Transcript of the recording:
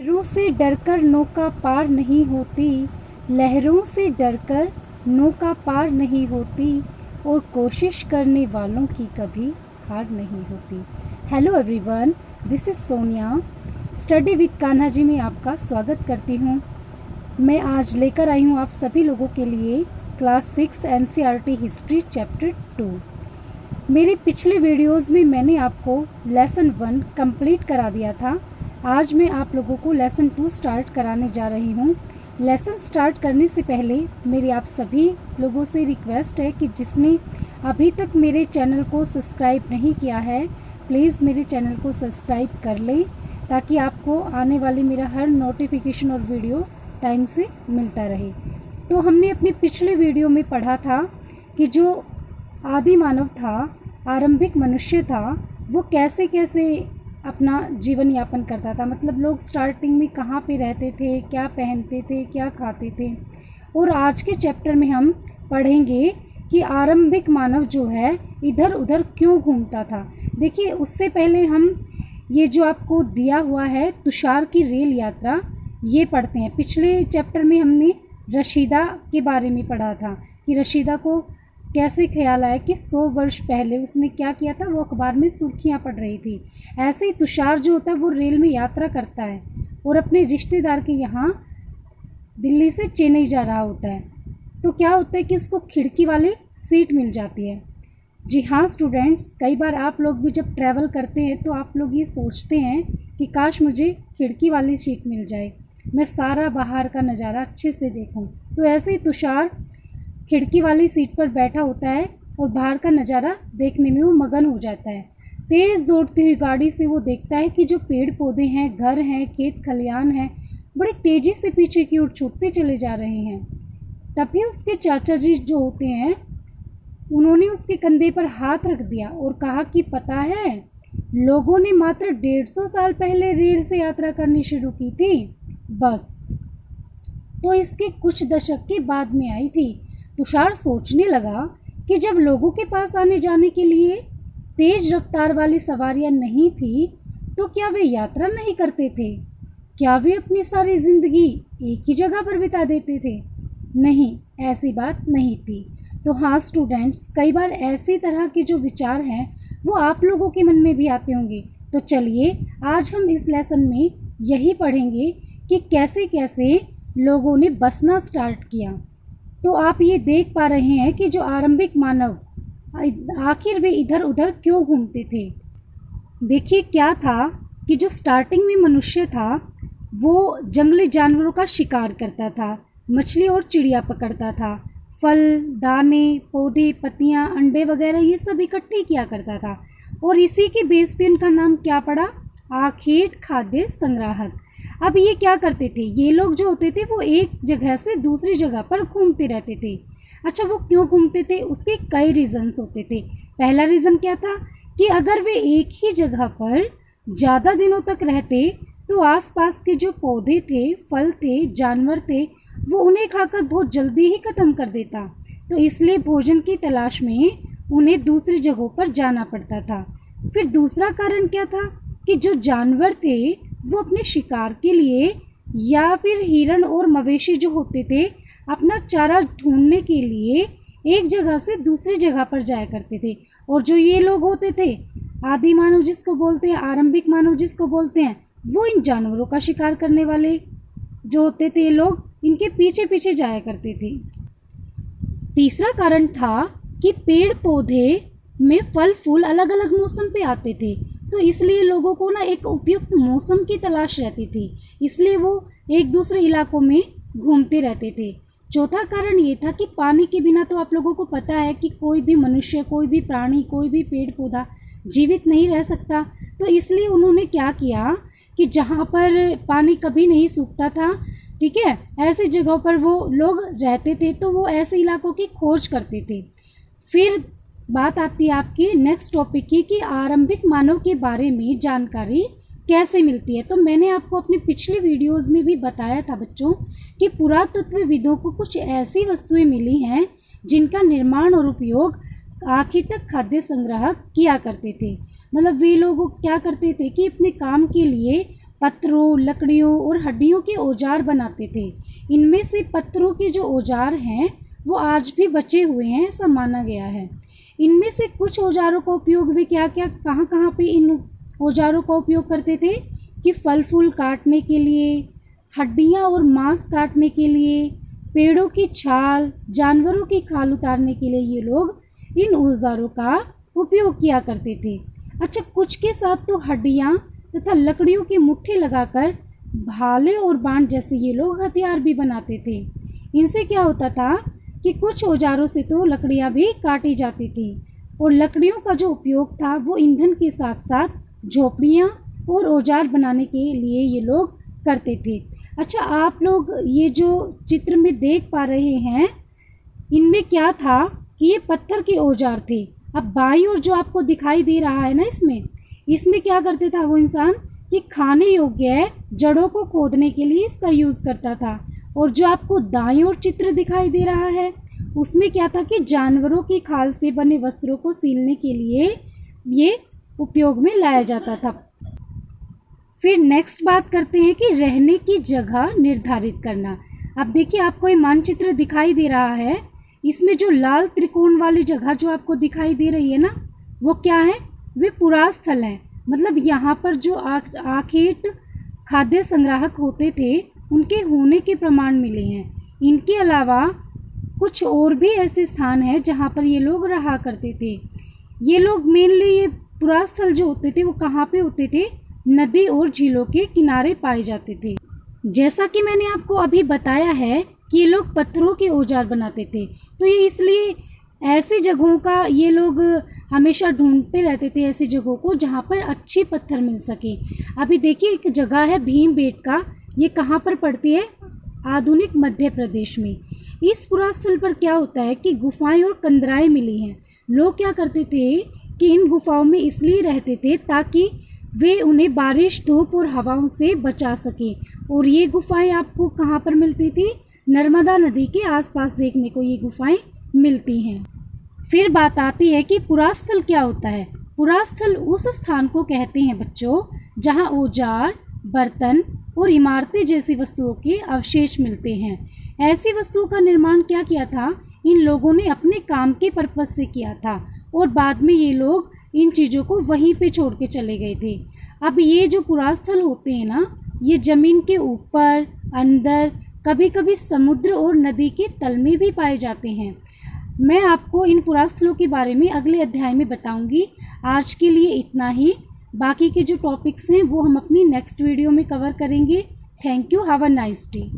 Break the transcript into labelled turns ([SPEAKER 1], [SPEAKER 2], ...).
[SPEAKER 1] लहरों से डरकर नौका पार नहीं होती, लहरों से डरकर नौका पार नहीं होती, और कोशिश करने वालों की कभी हार नहीं होती। Hello everyone, this is Sonia. Study with Kanha ji में आपका स्वागत करती हूँ। मैं आज लेकर आई हूँ आप सभी लोगों के लिए क्लास 6 NCERT हिस्ट्री चैप्टर 2। मेरे पिछले वीडियोस में मैंने आपको लेसन 1 कंप्लीट करा दिया था। आज मैं आप लोगों को लेसन 2 स्टार्ट कराने जा रही हूँ। लेसन स्टार्ट करने से पहले मेरी आप सभी लोगों से रिक्वेस्ट है कि जिसने अभी तक मेरे चैनल को सब्सक्राइब नहीं किया है, प्लीज़ मेरे चैनल को सब्सक्राइब कर लें ताकि आपको आने वाली मेरा हर नोटिफिकेशन और वीडियो टाइम से मिलता रहे। तो हमने अपने पिछले वीडियो में पढ़ा था कि जो आदि मानव था, आरंभिक मनुष्य था, वो कैसे कैसे अपना जीवन यापन करता था। मतलब लोग स्टार्टिंग में कहाँ पे रहते थे, क्या पहनते थे, क्या खाते थे। और आज के चैप्टर में हम पढ़ेंगे कि आरंभिक मानव जो है इधर उधर क्यों घूमता था। देखिए, उससे पहले हम ये जो आपको दिया हुआ है तुषार की रेल यात्रा, ये पढ़ते हैं। पिछले चैप्टर में हमने रशीदा के बारे में पढ़ा था कि रशीदा को कैसे ख्याल आया कि 100 वर्ष पहले उसने क्या किया था, वो अखबार में सुर्खियां पढ़ रही थी। ऐसे ही तुषार जो होता है वो रेल में यात्रा करता है और अपने रिश्तेदार के यहाँ दिल्ली से चेन्नई जा रहा होता है। तो क्या होता है कि उसको खिड़की वाली सीट मिल जाती है। जी हाँ स्टूडेंट्स, कई बार आप लोग भी जब ट्रैवल करते हैं तो आप लोग ये सोचते हैं कि काश मुझे खिड़की वाली सीट मिल जाए, मैं सारा बाहर का नज़ारा अच्छे से देखूं। तो ऐसे ही तुषार खिड़की वाली सीट पर बैठा होता है और बाहर का नज़ारा देखने में वो मगन हो जाता है। तेज़ दौड़ती हुई गाड़ी से वो देखता है कि जो पेड़ पौधे हैं, घर हैं, खेत खलियान हैं, बड़ी तेज़ी से पीछे की ओर छूटते चले जा रहे हैं। तभी उसके चाचा जी जो होते हैं, उन्होंने उसके कंधे पर हाथ रख दिया और कहा कि पता है, लोगों ने मात्र 150 साल पहले रेल से यात्रा करनी शुरू की थी, बस तो इसके कुछ दशक के बाद में आई थी। तुषार सोचने लगा कि जब लोगों के पास आने जाने के लिए तेज रफ्तार वाली सवारियां नहीं थी तो क्या वे यात्रा नहीं करते थे? क्या वे अपनी सारी जिंदगी एक ही जगह पर बिता देते थे? नहीं, ऐसी बात नहीं थी। तो हाँ स्टूडेंट्स, कई बार ऐसी तरह के जो विचार हैं वो आप लोगों के मन में भी आते होंगे। तो चलिए आज हम इस लेसन में यही पढ़ेंगे कि कैसे कैसे लोगों ने बसना स्टार्ट किया। तो आप ये देख पा रहे हैं कि जो आरंभिक मानव आखिर वे इधर उधर क्यों घूमते थे। देखिए क्या था कि जो स्टार्टिंग में मनुष्य था वो जंगली जानवरों का शिकार करता था, मछली और चिड़िया पकड़ता था, फल, दाने, पौधे, पत्तियां, अंडे वगैरह ये सब इकट्ठे किया करता था। और इसी के बेस पे इनका नाम क्या पड़ा? आखेट खाद्य संग्राहक। अब ये क्या करते थे, ये लोग जो होते थे वो एक जगह से दूसरी जगह पर घूमते रहते थे। अच्छा, वो क्यों घूमते थे? उसके कई रीजंस होते थे। पहला रीज़न क्या था कि अगर वे एक ही जगह पर ज़्यादा दिनों तक रहते तो आसपास के जो पौधे थे, फल थे, जानवर थे, वो उन्हें खाकर बहुत जल्दी ही ख़त्म कर देता। तो इसलिए भोजन की तलाश में उन्हें दूसरी जगहों पर जाना पड़ता था। फिर दूसरा कारण क्या था कि जो जानवर थे वो अपने शिकार के लिए या फिर हिरण और मवेशी जो होते थे अपना चारा ढूंढने के लिए एक जगह से दूसरी जगह पर जाया करते थे। और जो ये लोग होते थे, आदि मानव जिसको बोलते हैं, आरंभिक मानव जिसको बोलते हैं, वो इन जानवरों का शिकार करने वाले जो होते थे, ये लोग इनके पीछे पीछे जाया करते थे। तीसरा कारण था कि पेड़ पौधे में फल फूल अलग अलग मौसम पे आते थे, तो इसलिए लोगों को ना एक उपयुक्त मौसम की तलाश रहती थी, इसलिए वो एक दूसरे इलाकों में घूमते रहते थे। चौथा कारण ये था कि पानी के बिना तो आप लोगों को पता है कि कोई भी मनुष्य, कोई भी प्राणी, कोई भी पेड़ पौधा जीवित नहीं रह सकता। तो इसलिए उन्होंने क्या किया कि जहाँ पर पानी कभी नहीं सूखता था, ठीक है, ऐसी जगहों पर वो लोग रहते थे, तो वो ऐसे इलाकों की खोज करते थे। फिर बात आती है आपकी नेक्स्ट टॉपिक की कि आरंभिक मानव के बारे में जानकारी कैसे मिलती है। तो मैंने आपको अपनी पिछली वीडियोस में भी बताया था बच्चों कि पुरातत्वविदों को कुछ ऐसी वस्तुएं मिली हैं जिनका निर्माण और उपयोग आखेटक खाद्य संग्राहक किया करते थे। मतलब वे लोग क्या करते थे कि अपने काम के लिए पत्थरों, लकड़ियों और हड्डियों के औजार बनाते थे। इनमें से पत्थरों के जो औजार हैं वो आज भी बचे हुए हैं, ऐसा माना गया है। इनमें से कुछ औजारों का उपयोग वे क्या क्या कहाँ कहाँ पे इन औजारों का उपयोग करते थे कि फल फूल काटने के लिए, हड्डियाँ और मांस काटने के लिए, पेड़ों की छाल, जानवरों की खाल उतारने के लिए ये लोग इन औजारों का उपयोग किया करते थे। अच्छा, कुछ के साथ तो हड्डियाँ तथा लकड़ियों के मुट्ठे लगाकर भाले और बाण जैसे ये लोग हथियार भी बनाते थे। इनसे क्या होता था कि कुछ औजारों से तो लकड़ियाँ भी काटी जाती थी और लकड़ियों का जो उपयोग था वो ईंधन के साथ साथ झोपड़ियाँ और औजार बनाने के लिए ये लोग करते थे। अच्छा, आप लोग ये जो चित्र में देख पा रहे हैं, इनमें क्या था कि ये पत्थर के औजार थे। अब बाई और जो आपको दिखाई दे रहा है ना, इसमें क्या करते था वो इंसान कि खाने योग्य जड़ों को खोदने के लिए इसका यूज़ करता था। और जो आपको दाईं ओर चित्र दिखाई दे रहा है उसमें क्या था कि जानवरों की खाल से बने वस्त्रों को सीलने के लिए ये उपयोग में लाया जाता था। फिर नेक्स्ट बात करते हैं कि रहने की जगह निर्धारित करना। अब देखिए, आपको ये मानचित्र दिखाई दे रहा है, इसमें जो लाल त्रिकोण वाली जगह जो आपको दिखाई दे रही है ना, वो क्या है? वे पुरास्थल हैं। मतलब यहाँ पर जो आखेट खाद्य संग्राहक होते थे उनके होने के प्रमाण मिले हैं। इनके अलावा कुछ और भी ऐसे स्थान हैं जहाँ पर ये लोग रहा करते थे। ये लोग मेनली ये पुरास्थल जो होते थे वो कहाँ पे होते थे? नदी और झीलों के किनारे पाए जाते थे। जैसा कि मैंने आपको अभी बताया है कि ये लोग पत्थरों के औजार बनाते थे, तो ये इसलिए ऐसी जगहों का ये लोग हमेशा ढूंढते रहते थे, ऐसी जगहों को जहाँ पर अच्छी पत्थर मिल सके। अभी देखिए, एक जगह है भीमबेटका, ये कहाँ पर पड़ती है? आधुनिक मध्य प्रदेश में। इस पुरास्थल पर क्या होता है कि गुफाएं और कंदराएं मिली हैं। लोग क्या करते थे कि इन गुफाओं में इसलिए रहते थे ताकि वे उन्हें बारिश, धूप और हवाओं से बचा सके। और ये गुफाएं आपको कहाँ पर मिलती थी? नर्मदा नदी के आसपास देखने को ये गुफाएं मिलती हैं। फिर बात आती है कि पुरास्थल क्या होता है। पुरास्थल उस स्थान को कहते हैं बच्चों जहाँ औजार, बर्तन और इमारतें जैसी वस्तुओं के अवशेष मिलते हैं। ऐसी वस्तुओं का निर्माण क्या किया था? इन लोगों ने अपने काम के पर्पज से किया था और बाद में ये लोग इन चीज़ों को वहीं पे छोड़ के चले गए थे। अब ये जो पुरास्थल होते हैं ना, ये ज़मीन के ऊपर, अंदर, कभी कभी समुद्र और नदी के तल में भी पाए जाते हैं। मैं आपको इन पुरास्थलों के बारे में अगले अध्याय में बताऊंगी। आज के लिए इतना ही। बाकी के जो टॉपिक्स हैं वो हम अपनी नेक्स्ट वीडियो में कवर करेंगे। Thank you. Have a nice day.